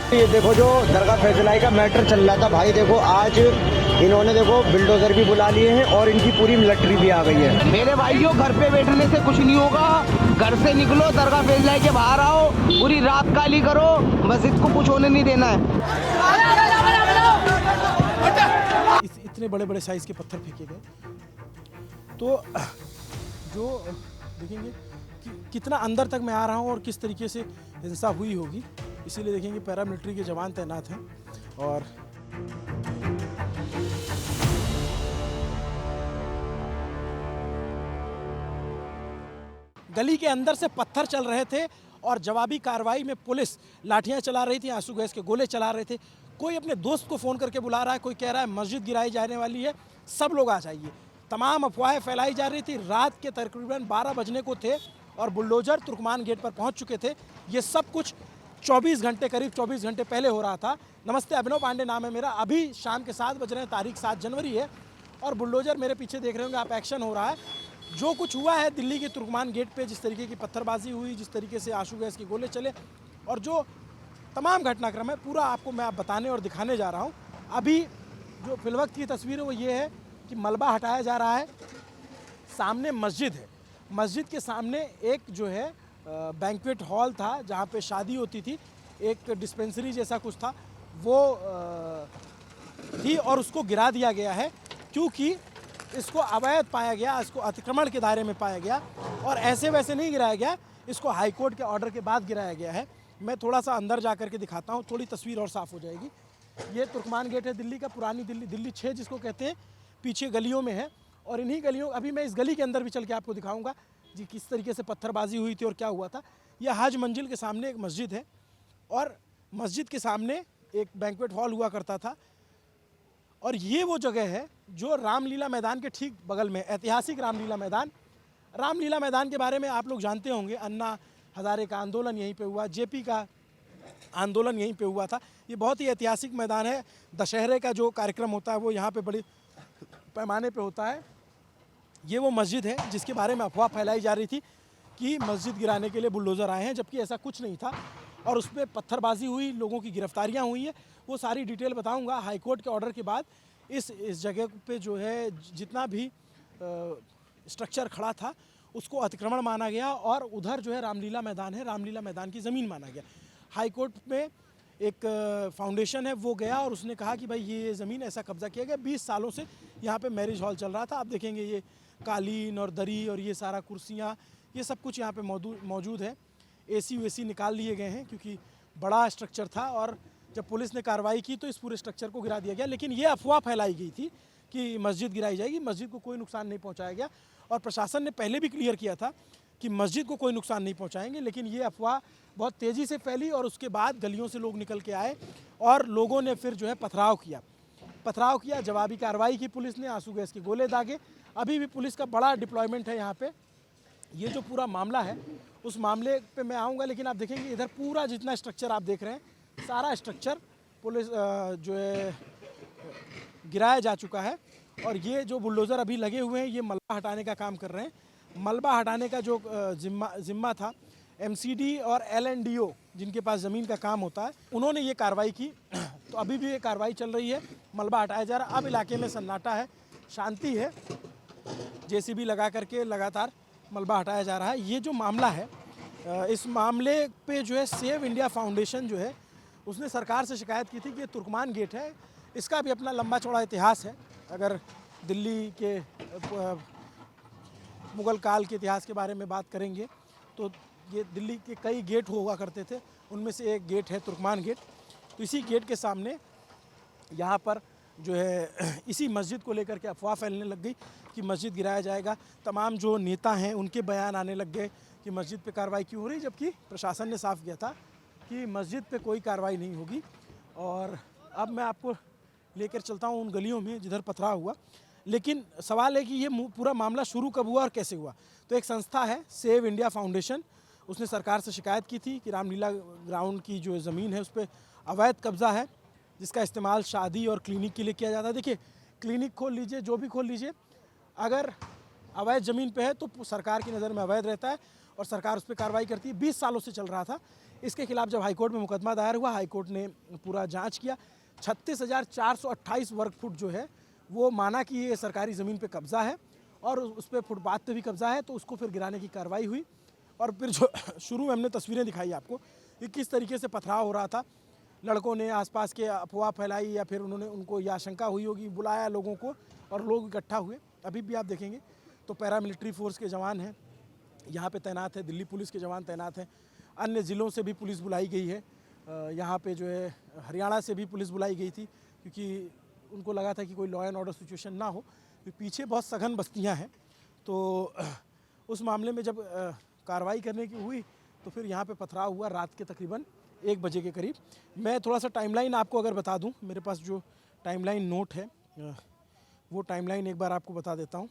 ये देखो जो दरगाह फैजलाई का मैटर चल रहा था भाई, देखो आज इन्होंने देखो बिल्डोजर भी बुला लिए हैं और इनकी पूरी मिलिट्री भी आ गई है। मेरे भाइयों, घर पे बैठने से कुछ नहीं होगा, घर से निकलो, दरगाह फैजलाई के बाहर आओ, पूरी रात काली करो, मस्जिद को कुछ होने नहीं देना है। इतने बड़े बड़े साइज के पत्थर फेंके गए, तो जो देखेंगे कि कितना अंदर तक मैं आ रहा हूँ और किस तरीके से हिंसा हुई होगी, इसीलिए देखेंगे पैरामिलिट्री के जवान तैनात हैं। और गली के अंदर से पत्थर चल रहे थे और जवाबी कार्रवाई में पुलिस लाठियां चला रही थी, आंसू गैस के गोले चला रहे थे। कोई अपने दोस्त को फ़ोन करके बुला रहा है, कोई कह रहा है मस्जिद गिराई जाने वाली है, सब लोग आ जाइए। तमाम अफवाहें फैलाई जा रही थी। रात के तकरीबन 12 बजने को थे और बुलडोजर तुर्कमान गेट पर पहुंच चुके थे। ये सब कुछ 24 घंटे, करीब 24 घंटे पहले हो रहा था। नमस्ते, अभिनव पांडे नाम है मेरा। अभी शाम के 7 बज रहे हैं, तारीख 7 जनवरी है और बुलडोजर मेरे पीछे देख रहे होंगे आप, एक्शन हो रहा है। जो कुछ हुआ है दिल्ली के तुर्कमान गेट पे, जिस तरीके की पत्थरबाजी हुई, जिस तरीके से आंसू गैस के गोले चले और जो तमाम घटनाक्रम है, पूरा आपको मैं बताने और दिखाने जा रहा हूँ। अभी जो फिलवक्त की तस्वीर है वो ये है कि मलबा हटाया जा रहा है। सामने मस्जिद है, मस्जिद के सामने एक जो है बैंक्वेट हॉल था जहाँ पे शादी होती थी, एक डिस्पेंसरी जैसा कुछ था, वो थी और उसको गिरा दिया गया है क्योंकि इसको अवैध पाया गया, इसको अतिक्रमण के दायरे में पाया गया और ऐसे वैसे नहीं गिराया गया, इसको हाईकोर्ट के ऑर्डर के बाद गिराया गया है। मैं थोड़ा सा अंदर जा कर के दिखाता हूँ, थोड़ी तस्वीर और साफ़ हो जाएगी। ये तुर्कमान गेट है दिल्ली का, पुरानी दिल्ली, दिल्ली 6 जिसको कहते हैं, पीछे गलियों में है और इन्हीं गलियों, अभी मैं इस गली के अंदर भी चल के आपको दिखाऊंगा जी किस तरीके से पत्थरबाजी हुई थी और क्या हुआ था। यह हज मंजिल के सामने एक मस्जिद है और मस्जिद के सामने एक बैंक्वेट हॉल हुआ करता था और ये वो जगह है जो रामलीला मैदान के ठीक बगल में, ऐतिहासिक रामलीला मैदान। रामलीला मैदान के बारे में आप लोग जानते होंगे, अन्ना हज़ारे का आंदोलन यहीं पे हुआ, जेपी का आंदोलन यहीं पे हुआ था। ये बहुत ही ऐतिहासिक मैदान है। दशहरे का जो कार्यक्रम होता है वो यहाँ पे बड़ी पैमाने पे होता है। ये वो मस्जिद है जिसके बारे में अफवाह फैलाई जा रही थी कि मस्जिद गिराने के लिए बुलडोज़र आए हैं, जबकि ऐसा कुछ नहीं था और उसमें पत्थरबाजी हुई, लोगों की गिरफ्तारियाँ हुई हैं। वो सारी डिटेल बताऊँगा। हाईकोर्ट के ऑर्डर के बाद इस जगह पे जो है जितना भी स्ट्रक्चर खड़ा था उसको अतिक्रमण माना गया और उधर जो है रामलीला मैदान है, रामलीला मैदान की ज़मीन माना गया। हाईकोर्ट में एक फाउंडेशन है वो गया और उसने कहा कि भाई ये ज़मीन ऐसा कब्जा किया गया। 20 सालों से यहाँ पे मैरिज हॉल चल रहा था। आप देखेंगे ये कालीन और दरी और ये सारा कुर्सियाँ, ये सब कुछ यहाँ पे मौजूद है। एसी वेसी निकाल लिए गए हैं क्योंकि बड़ा स्ट्रक्चर था और जब पुलिस ने कार्रवाई की तो इस पूरे स्ट्रक्चर को गिरा दिया गया। लेकिन ये अफवाह फैलाई गई थी कि मस्जिद गिराई जाएगी, मस्जिद को कोई नुकसान नहीं पहुँचाया गया और प्रशासन ने पहले भी क्लियर किया था कि मस्जिद को कोई नुकसान नहीं पहुंचाएंगे। लेकिन ये अफवाह बहुत तेज़ी से फैली और उसके बाद गलियों से लोग निकल के आए और लोगों ने फिर जो है पथराव किया, जवाबी कार्रवाई की पुलिस ने, आंसू गैस के गोले दागे। अभी भी पुलिस का बड़ा डिप्लॉयमेंट है यहाँ पे। ये जो पूरा मामला है उस मामले पे मैं आऊँगा, लेकिन आप देखेंगे इधर पूरा जितना स्ट्रक्चर आप देख रहे हैं, सारा स्ट्रक्चर पुलिस जो है गिराया जा चुका है और ये जो बुलडोज़र अभी लगे हुए हैं ये मलबा हटाने का काम कर रहे हैं। मलबा हटाने का जो जिम्मा था एमसीडी और एलएनडीओ जिनके पास ज़मीन का काम होता है, उन्होंने ये कार्रवाई की। तो अभी भी ये कार्रवाई चल रही है, मलबा हटाया जा रहा है। अब इलाके में सन्नाटा है, शांति है, जेसीबी लगा करके लगातार मलबा हटाया जा रहा है। ये जो मामला है, इस मामले पे जो है सेव इंडिया फाउंडेशन जो है उसने सरकार से शिकायत की थी कि ये तुर्कमान गेट है, इसका भी अपना लंबा चौड़ा इतिहास है। अगर दिल्ली के मुग़ल काल के इतिहास के बारे में बात करेंगे तो ये दिल्ली के कई गेट हुआ करते थे, उनमें से एक गेट है तुर्कमान गेट। तो इसी गेट के सामने यहाँ पर जो है इसी मस्जिद को लेकर के अफवाह फैलने लग गई कि मस्जिद गिराया जाएगा। तमाम जो नेता हैं उनके बयान आने लग गए कि मस्जिद पे कार्रवाई क्यों हो रही, जबकि प्रशासन ने साफ किया था कि मस्जिद पे कोई कार्रवाई नहीं होगी। और अब मैं आपको लेकर चलता हूँ उन गलियों में जिधर पथराव हुआ। लेकिन सवाल है कि ये पूरा मामला शुरू कब हुआ और कैसे हुआ। तो एक संस्था है सेव इंडिया फाउंडेशन, उसने सरकार से शिकायत की थी कि रामलीला ग्राउंड की जो ज़मीन है उस पर अवैध कब्ज़ा है, जिसका इस्तेमाल शादी और क्लिनिक के लिए किया जाता है। देखिए, क्लिनिक खोल लीजिए, जो भी खोल लीजिए, अगर अवैध ज़मीन पे है तो सरकार की नज़र में अवैध रहता है और सरकार उस पर कार्रवाई करती है। 20 सालों से चल रहा था। इसके खिलाफ जब हाईकोर्ट में मुकदमा दायर हुआ, हाईकोर्ट ने पूरा जांच किया। 36,428 वर्ग फुट जो है वो माना कि ये सरकारी ज़मीन पे कब्ज़ा है और उस पर फुटपाथ पे भी कब्ज़ा है, तो उसको फिर गिराने की कार्रवाई हुई। और फिर जो शुरू में हमने तस्वीरें दिखाई आपको कि किस तरीके से पथराव हो रहा था, लड़कों ने आसपास के अफवाह फैलाई या फिर उन्होंने उनको यह आशंका हुई होगी, बुलाया लोगों को और लोग इकट्ठा हुए। अभी भी आप देखेंगे तो पैरामिलिट्री फोर्स के जवान हैं यहाँ पे तैनात है, दिल्ली पुलिस के जवान तैनात हैं, अन्य ज़िलों से भी पुलिस बुलाई गई है। यहाँ पे जो है हरियाणा से भी पुलिस बुलाई गई थी क्योंकि उनको लगा था कि कोई लॉ एंड ऑर्डर सिचुएशन ना हो। पीछे बहुत सघन बस्तियाँ हैं, तो उस मामले में जब कार्रवाई करने की हुई तो फिर यहाँ पे पथराव हुआ रात के तकरीबन 1 बजे के करीब। मैं थोड़ा सा टाइमलाइन आपको अगर बता दूं, मेरे पास जो टाइमलाइन नोट है वो टाइमलाइन एक बार आपको बता देता हूं।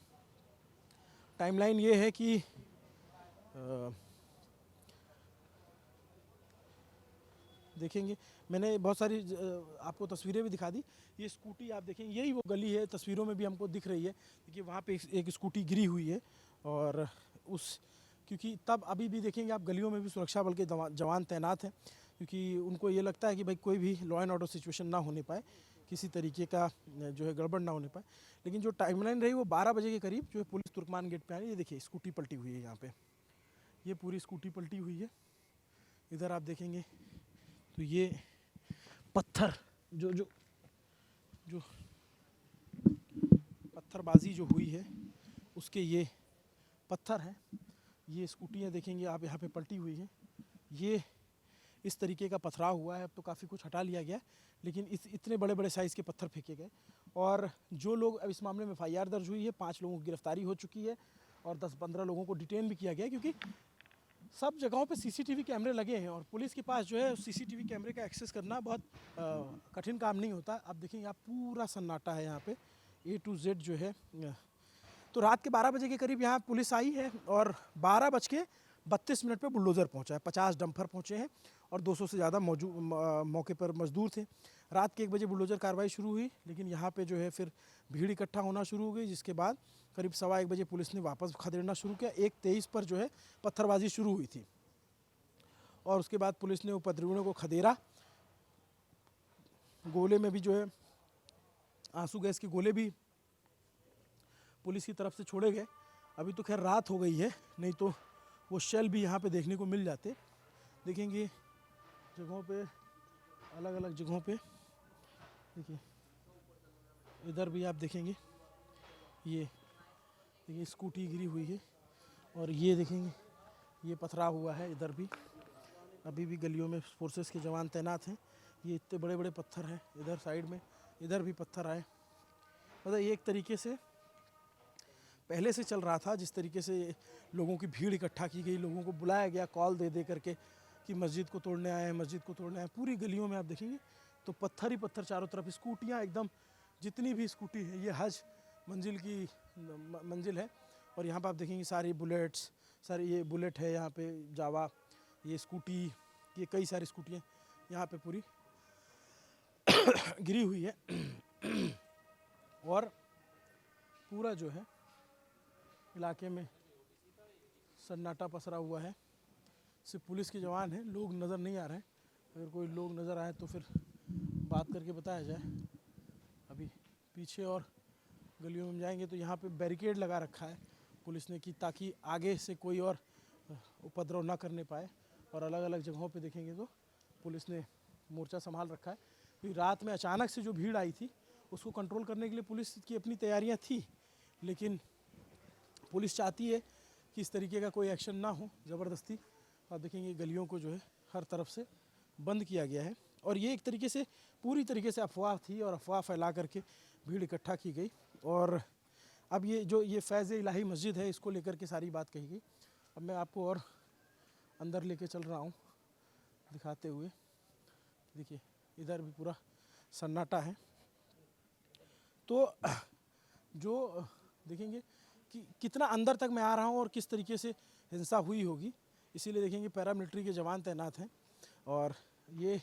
टाइमलाइन ये है कि देखेंगे मैंने बहुत सारी आपको तस्वीरें भी दिखा दी। ये स्कूटी आप देखेंगे, यही वो गली है, तस्वीरों में भी हमको दिख रही है। देखिए वहाँ पे एक स्कूटी गिरी हुई है और क्योंकि तब अभी भी देखेंगे आप गलियों में भी सुरक्षा बल के जवान तैनात हैं क्योंकि उनको ये लगता है कि भाई कोई भी लॉ एंड ऑर्डर सिचुएशन ना होने पाए, किसी तरीके का जो है गड़बड़ ना होने पाए। लेकिन जो टाइमलाइन रही वो 12 बजे के करीब जो है पुलिस तुर्कमान गेट पे आई। ये देखिए स्कूटी पलटी हुई है यहाँ पे, ये पूरी स्कूटी पलटी हुई है। इधर आप देखेंगे तो ये पत्थर जो जो जो पत्थरबाजी जो हुई है उसके ये पत्थर हैं। ये स्कूटियाँ देखेंगे आप यहाँ पे पलटी हुई हैं। ये इस तरीके का पथराव हुआ है। अब तो काफ़ी कुछ हटा लिया गया, लेकिन इतने बड़े बड़े साइज़ के पत्थर फेंके गए। और जो लोग अब इस मामले में FIR दर्ज हुई है, 5 लोगों की गिरफ्तारी हो चुकी है और 10-15 लोगों को डिटेन भी किया गया क्योंकि सब जगहों पे CCTV कैमरे लगे हैं और पुलिस के पास जो है CCTV कैमरे का एक्सेस करना बहुत कठिन काम नहीं होता। अब देखेंगे आप पूरा सन्नाटा है यहाँ पे A to Z जो है। तो रात के 12 बजे के करीब यहाँ पुलिस आई है और 12:32 पे बुलडोज़र पहुँचा है। 50 डंपर पहुँचे हैं और 200 से ज़्यादा मौके पर मजदूर थे। रात के 1 बजे बुलडोज़र कार्रवाई शुरू हुई, लेकिन यहाँ पे जो है फिर भीड़ इकट्ठा होना शुरू हो गई, जिसके बाद करीब 1:15 बजे पुलिस ने वापस खदेड़ना शुरू किया। 1:23 पर जो है पत्थरबाजी शुरू हुई थी और उसके बाद पुलिस ने उपद्रवियों को खदेड़ा। गोले में भी जो है आंसू गैस के गोले भी पुलिस की तरफ से छोड़े गए। अभी तो खैर रात हो गई है, नहीं तो वो शेल भी यहाँ पे देखने को मिल जाते। देखेंगे जगहों पे, अलग अलग जगहों पे, देखिए इधर भी आप देखेंगे ये देखिए स्कूटी गिरी हुई है और ये देखेंगे ये पथराव हुआ है। इधर भी अभी भी गलियों में फोर्सेस के जवान तैनात हैं। ये इतने बड़े बड़े पत्थर हैं इधर साइड में, इधर भी पत्थर आए। मतलब ये एक तरीके से पहले से चल रहा था, जिस तरीके से लोगों की भीड़ इकट्ठा की गई, लोगों को बुलाया गया कॉल दे दे करके कि मस्जिद को तोड़ने आए हैं, मस्जिद को तोड़ने आए। पूरी गलियों में आप देखेंगे तो पत्थर ही पत्थर चारों तरफ। स्कूटियाँ एकदम, जितनी भी स्कूटी है, ये हज मंजिल की मंजिल है और यहाँ पर आप देखेंगे सारी बुलेट्स, सारी ये बुलेट है यहाँ पे, जावा, ये स्कूटी, ये कई सारी स्कूटियाँ यहाँ पे पूरी गिरी हुई है और पूरा जो है इलाके में सन्नाटा पसरा हुआ है। सिर्फ पुलिस के जवान हैं, लोग नज़र नहीं आ रहे हैं। अगर कोई लोग नज़र आए तो फिर बात करके बताया जाए। अभी पीछे और गलियों में जाएंगे तो यहाँ पे बैरिकेड लगा रखा है पुलिस ने कि ताकि आगे से कोई और उपद्रव ना करने पाए। और अलग अलग जगहों पे देखेंगे तो पुलिस ने मोर्चा संभाल रखा है। क्योंकि रात में अचानक से जो भीड़ आई थी उसको कंट्रोल करने के लिए पुलिस की अपनी तैयारियाँ थी, लेकिन पुलिस चाहती है कि इस तरीके का कोई एक्शन ना हो ज़बरदस्ती। आप देखेंगे गलियों को जो है हर तरफ से बंद किया गया है और ये एक तरीके से पूरी तरीके से अफवाह थी और अफवाह फैला करके भीड़ इकट्ठा की गई। और अब ये जो ये फैज़ इलाही मस्जिद है, इसको लेकर के सारी बात कही गई। अब मैं आपको और अंदर लेके चल रहा हूँ दिखाते हुए। देखिए इधर भी पूरा सन्नाटा है। तो जो देखेंगे कि कितना अंदर तक मैं आ रहा हूँ और किस तरीके से हिंसा हुई होगी, इसीलिए देखेंगे पैरामिलिट्री के जवान तैनात हैं और ये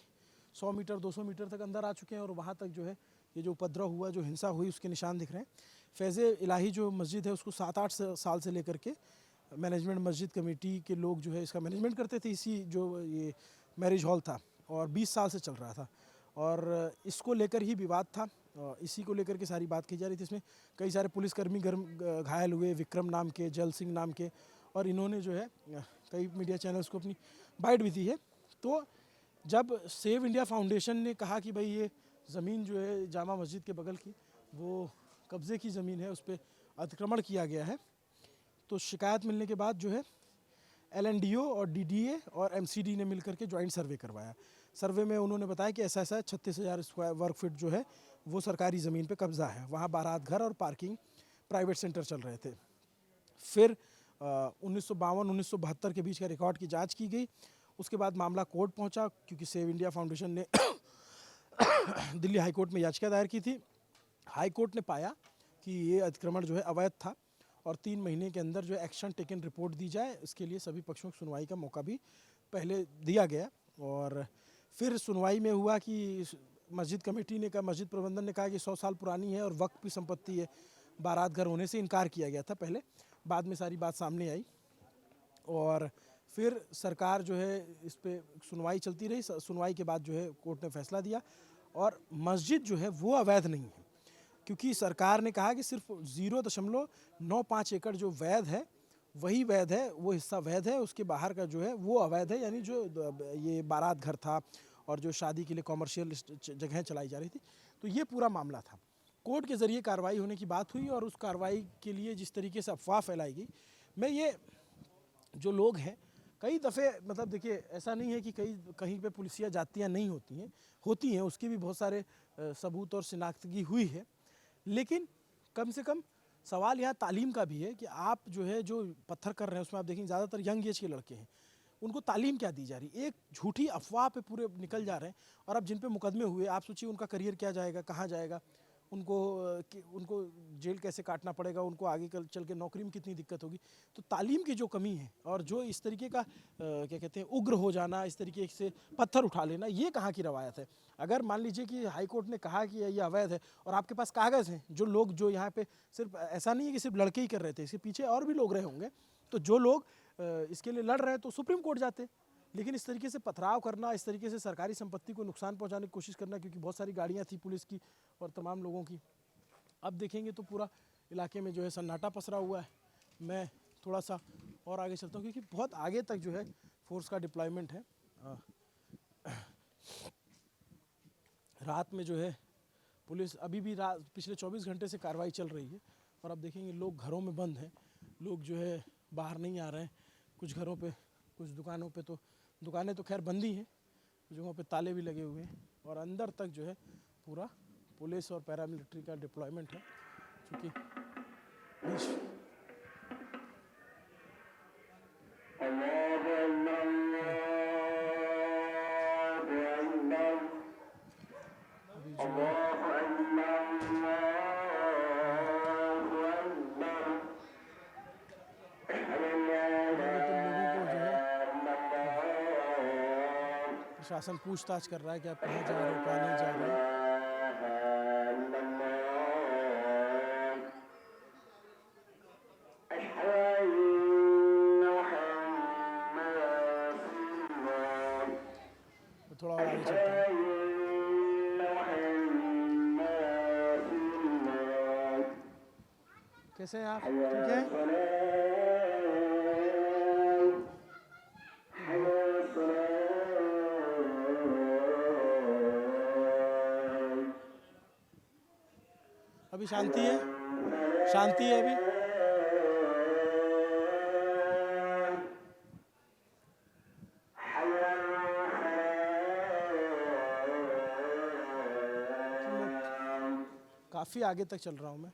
100 मीटर 200 मीटर तक अंदर आ चुके हैं और वहाँ तक जो है ये जो उपद्रव हुआ, जो हिंसा हुई, उसके निशान दिख रहे हैं। फैज़ इलाही जो मस्जिद है उसको 7-8 साल से लेकर के मैनेजमेंट मस्जिद कमेटी के लोग जो है इसका मैनेजमेंट करते थे, इसी जो ये मैरिज हॉल था, और 20 साल से चल रहा था और इसको लेकर ही विवाद था। इसी को लेकर के सारी बात की जा रही थी। इसमें कई सारे पुलिसकर्मी घायल हुए, विक्रम नाम के, जल सिंह नाम के, और इन्होंने जो है कई मीडिया चैनल्स को अपनी बाइट भी दी है। तो जब सेव इंडिया फाउंडेशन ने कहा कि भाई ये ज़मीन जो है जामा मस्जिद के बगल की वो कब्ज़े की ज़मीन है, उस पर अतिक्रमण किया गया है, तो शिकायत मिलने के बाद जो है LNDO और DDA और MCD ने मिलकर के ज्वाइंट सर्वे करवाया। सर्वे में उन्होंने बताया कि ऐसा 36,000 स्क्वायर वर्ग फीट जो है वो सरकारी ज़मीन पे कब्ज़ा है। वहाँ बारात घर और पार्किंग प्राइवेट सेंटर चल रहे थे। फिर 1952-1972 के बीच का रिकॉर्ड की जांच की गई। उसके बाद मामला कोर्ट पहुंचा, क्योंकि सेव इंडिया फाउंडेशन ने दिल्ली हाई कोर्ट में याचिका दायर की थी। हाई कोर्ट ने पाया कि ये अतिक्रमण जो है अवैध था और 3 महीने के अंदर जो है एक्शन टेकन रिपोर्ट दी जाए। इसके लिए सभी पक्षों की सुनवाई का मौका भी पहले दिया गया और फिर सुनवाई में हुआ कि मस्जिद कमेटी ने कहा, मस्जिद प्रबंधन ने कहा कि 100 साल पुरानी है और वक्फ की संपत्ति है, बारात घर होने से इनकार किया गया था पहले। बाद में सारी बात सामने आई और फिर सरकार जो है इस पे सुनवाई चलती रही। सुनवाई के बाद जो है कोर्ट ने फैसला दिया और मस्जिद जो है वो अवैध नहीं है, क्योंकि सरकार ने कहा कि सिर्फ 0.95 एकड़ जो वैध है वही वैध है, वो हिस्सा वैध है, उसके बाहर का जो है वो अवैध है। यानी जो ये बारात घर था और जो शादी के लिए कॉमर्शियल जगहें चलाई जा रही थी, तो ये पूरा मामला था। कोर्ट के ज़रिए कार्रवाई होने की बात हुई और उस कार्रवाई के लिए जिस तरीके से अफवाह फैलाई गई, मैं ये जो लोग हैं कई दफ़े, मतलब देखिए ऐसा नहीं है कि कहीं पे पुलिसिया जातियाँ नहीं होती हैं, उसके भी बहुत सारे सबूत और शिनाख्तगी हुई है। लेकिन कम से कम सवाल यहाँ तालीम का भी है कि आप जो है जो पत्थर कर रहे हैं उसमें आप देखेंगे ज़्यादातर यंग एज के लड़के हैं, उनको तालीम क्या दी जा रही है? एक झूठी अफवाह पे पूरे निकल जा रहे हैं। और अब जिन पे मुकदमे हुए, आप सोचिए उनका करियर क्या जाएगा, कहाँ जाएगा, उनको जेल कैसे काटना पड़ेगा, उनको आगे चल के नौकरी में कितनी दिक्कत होगी। तो तालीम की जो कमी है और जो इस तरीके का क्या कहते हैं उग्र हो जाना, इस तरीके से पत्थर उठा लेना, ये कहाँ की रवायत है? अगर मान लीजिए कि हाई कोर्ट ने कहा कि ये अवैध है और आपके पास कागज़ हैं, जो लोग जो यहाँ पे सिर्फ ऐसा नहीं है कि सिर्फ लड़के ही कर रहे थे, इसके पीछे और भी लोग रहे होंगे, तो जो लोग इसके लिए लड़ रहे हैं तो सुप्रीम कोर्ट जाते। लेकिन इस तरीके से पथराव करना, इस तरीके से सरकारी संपत्ति को नुकसान पहुंचाने की कोशिश करना, क्योंकि बहुत सारी गाड़ियां थी पुलिस की और तमाम लोगों की, अब देखेंगे तो पूरा इलाके में जो है सन्नाटा पसरा हुआ है। मैं थोड़ा सा और आगे चलता हूँ, क्योंकि बहुत आगे तक जो है फोर्स का डिप्लॉयमेंट है। रात में जो है पुलिस अभी भी पिछले 24 घंटे से कार्रवाई चल रही है और अब देखेंगे लोग घरों में बंद हैं, लोग जो है बाहर नहीं आ रहे हैं। कुछ घरों पे, कुछ दुकानों पे, तो दुकानें तो खैर बंद ही हैं, कुछ जगहों पे ताले भी लगे हुए हैं और अंदर तक जो है पूरा पुलिस और पैरामिलिट्री का डिप्लॉयमेंट है। चूँकि प्रशासन पूछताछ कर रहा है कि आप कहाँ जा रहे हो, कहाँ नहीं जा रहे हो। तो थोड़ा और आगे चलते हैं। कैसे हैं आप? ठीक है? अभी शांति है, शांति है अभी। काफ़ी आगे तक चल रहा हूँ मैं।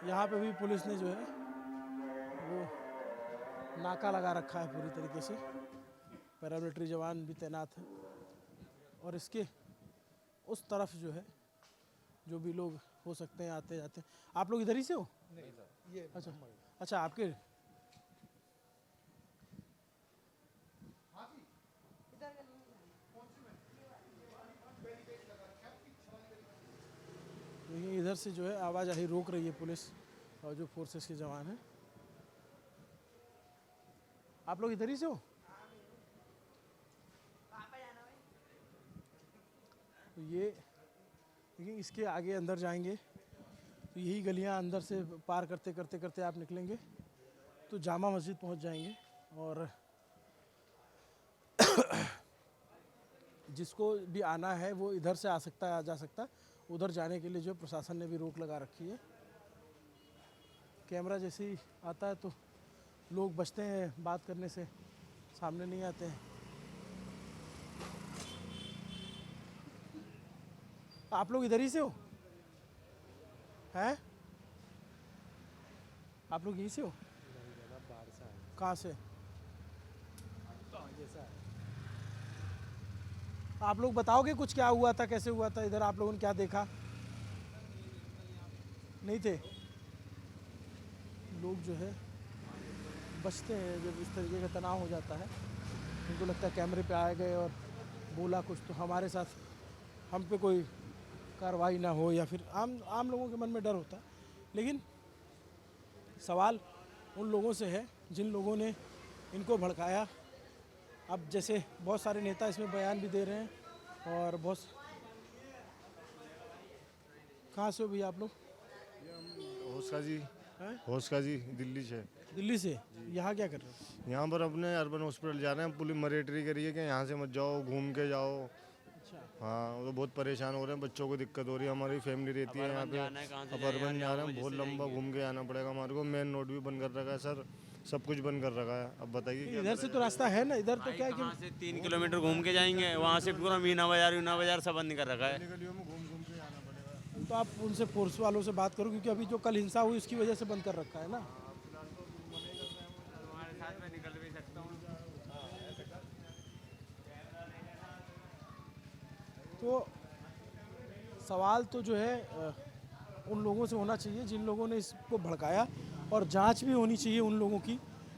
यहाँ पे भी पुलिस ने जो है वो नाका लगा रखा है पूरी तरीके से, पैरामिलिट्री जवान भी तैनात हैं और इसके उस तरफ जो है जो भी लोग हो सकते हैं आते जाते हैं। आप लोग इधर ही से हो? नहीं सर, ये अच्छा आपके देखिए इधर से जो है आवाजाही रोक रही है पुलिस और जो फोर्सेस के जवान हैं। आप लोग इधर ही से हो? तो ये देखिए इसके आगे अंदर जाएंगे तो यही गलियां अंदर से पार करते करते करते आप निकलेंगे तो जामा मस्जिद पहुंच जाएंगे। और जिसको भी आना है वो इधर से आ सकता है, आ जा सकता है। उधर जाने के लिए जो प्रशासन ने भी रोक लगा रखी है। कैमरा जैसे ही आता है तो लोग बचते हैं बात करने से, सामने नहीं आते हैं। आप लोग इधर ही से हो? हैं? आप लोग यहीं से हो? कहाँ से? आप लोग बताओगे कुछ क्या हुआ था, कैसे हुआ था इधर, आप लोगों ने क्या देखा? नहीं थे लोग जो है बचते हैं जब इस तरीके का तनाव हो जाता है। उनको लगता है कैमरे पे आए गए और बोला कुछ तो हमारे साथ हम पे कोई कार्रवाई ना हो, या फिर आम लोगों के मन में डर होता है। लेकिन सवाल उन लोगों से है जिन लोगों ने इनको भड़काया। अब जैसे बहुत सारे नेता इसमें बयान भी दे रहे हैं और बहुत। कहाँ से हो भैया आप लोग? होसका जी। हैं? होसका जी दिल्ली से। दिल्ली से। यहाँ क्या कर रहे हो? यहाँ पर अपने अर्बन हॉस्पिटल जा रहे हैं। पुलिस मरेटरी करी है कि यहाँ से मत जाओ, घूम के जाओ। अच्छा। हाँ, वो तो बहुत परेशान हो रहे हैं, बच्चों को दिक्कत हो रही है। हमारी फैमिली रहती है यहाँ पे। अब अर्बन जा रहे हैं, बहुत लंबा घूम के आना पड़ेगा हमारे को। मेन रोड भी बंद कर रखा है सर, सब कुछ बंद कर रखा है। अब बताइए इधर से तो रास्ता है ना, इधर तो क्या है वहाँ से 3 किलोमीटर घूम के जाएंगे, वहाँ से पूरा मीना बाजार सब बंद कर रखा है। गलियों में घूम घूम के आना पड़ेगा। तो आप उनसे फोर्स वालों से बात करो, क्योंकि अभी जो कल हिंसा हुई उसकी वजह से बंद कर रखा है ना। हमारे साथ में निकल भी सकता हूँ। तो सवाल तो जो है उन लोगों से होना चाहिए जिन लोगों ने इसको भड़काया, और जांच भी होनी चाहिए उन लोगों की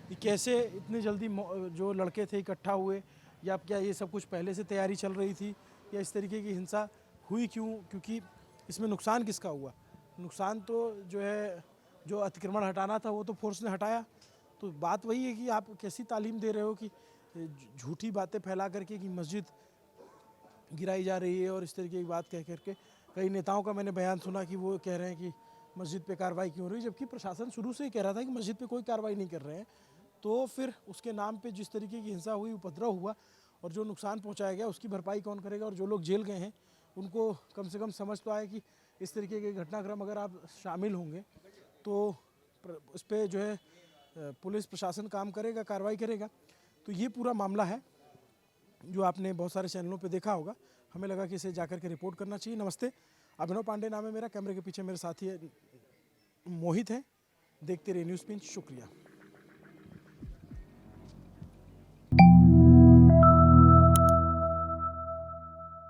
कि कैसे इतनी जल्दी जो लड़के थे इकट्ठा हुए, या क्या ये सब कुछ पहले से तैयारी चल रही थी, या इस तरीके की हिंसा हुई क्यों, क्योंकि इसमें नुकसान किसका हुआ। नुकसान तो जो है जो अतिक्रमण हटाना था वो तो फोर्स ने हटाया। तो बात वही है कि आप कैसी तालीम दे रहे हो कि झूठी बातें फैला करके कि मस्जिद गिराई जा रही है, और इस तरीके की बात कह करके कई नेताओं का मैंने बयान सुना कि वो कह रहे हैं कि मस्जिद पे कार्रवाई क्यों हो रही है, जबकि प्रशासन शुरू से ही कह रहा था कि मस्जिद पे कोई कार्रवाई नहीं कर रहे हैं। तो फिर उसके नाम पे जिस तरीके की हिंसा हुई, उपद्रव हुआ और जो नुकसान पहुंचाया गया उसकी भरपाई कौन करेगा, और जो लोग जेल गए हैं उनको कम से कम समझ तो आए कि इस तरीके के घटनाक्रम अगर आप शामिल होंगे तो इस पर जो है पुलिस प्रशासन काम करेगा, कार्रवाई करेगा। तो ये पूरा मामला है जो आपने बहुत सारे चैनलों पे देखा होगा। हमें लगा कि इसे जाकर के रिपोर्ट करना चाहिए। नमस्ते, अभिनव पांडे नाम है मेरा। कैमरे के पीछे मेरे साथी मोहित हैं। देखते रहिए न्यूज़ पिंच। शुक्रिया।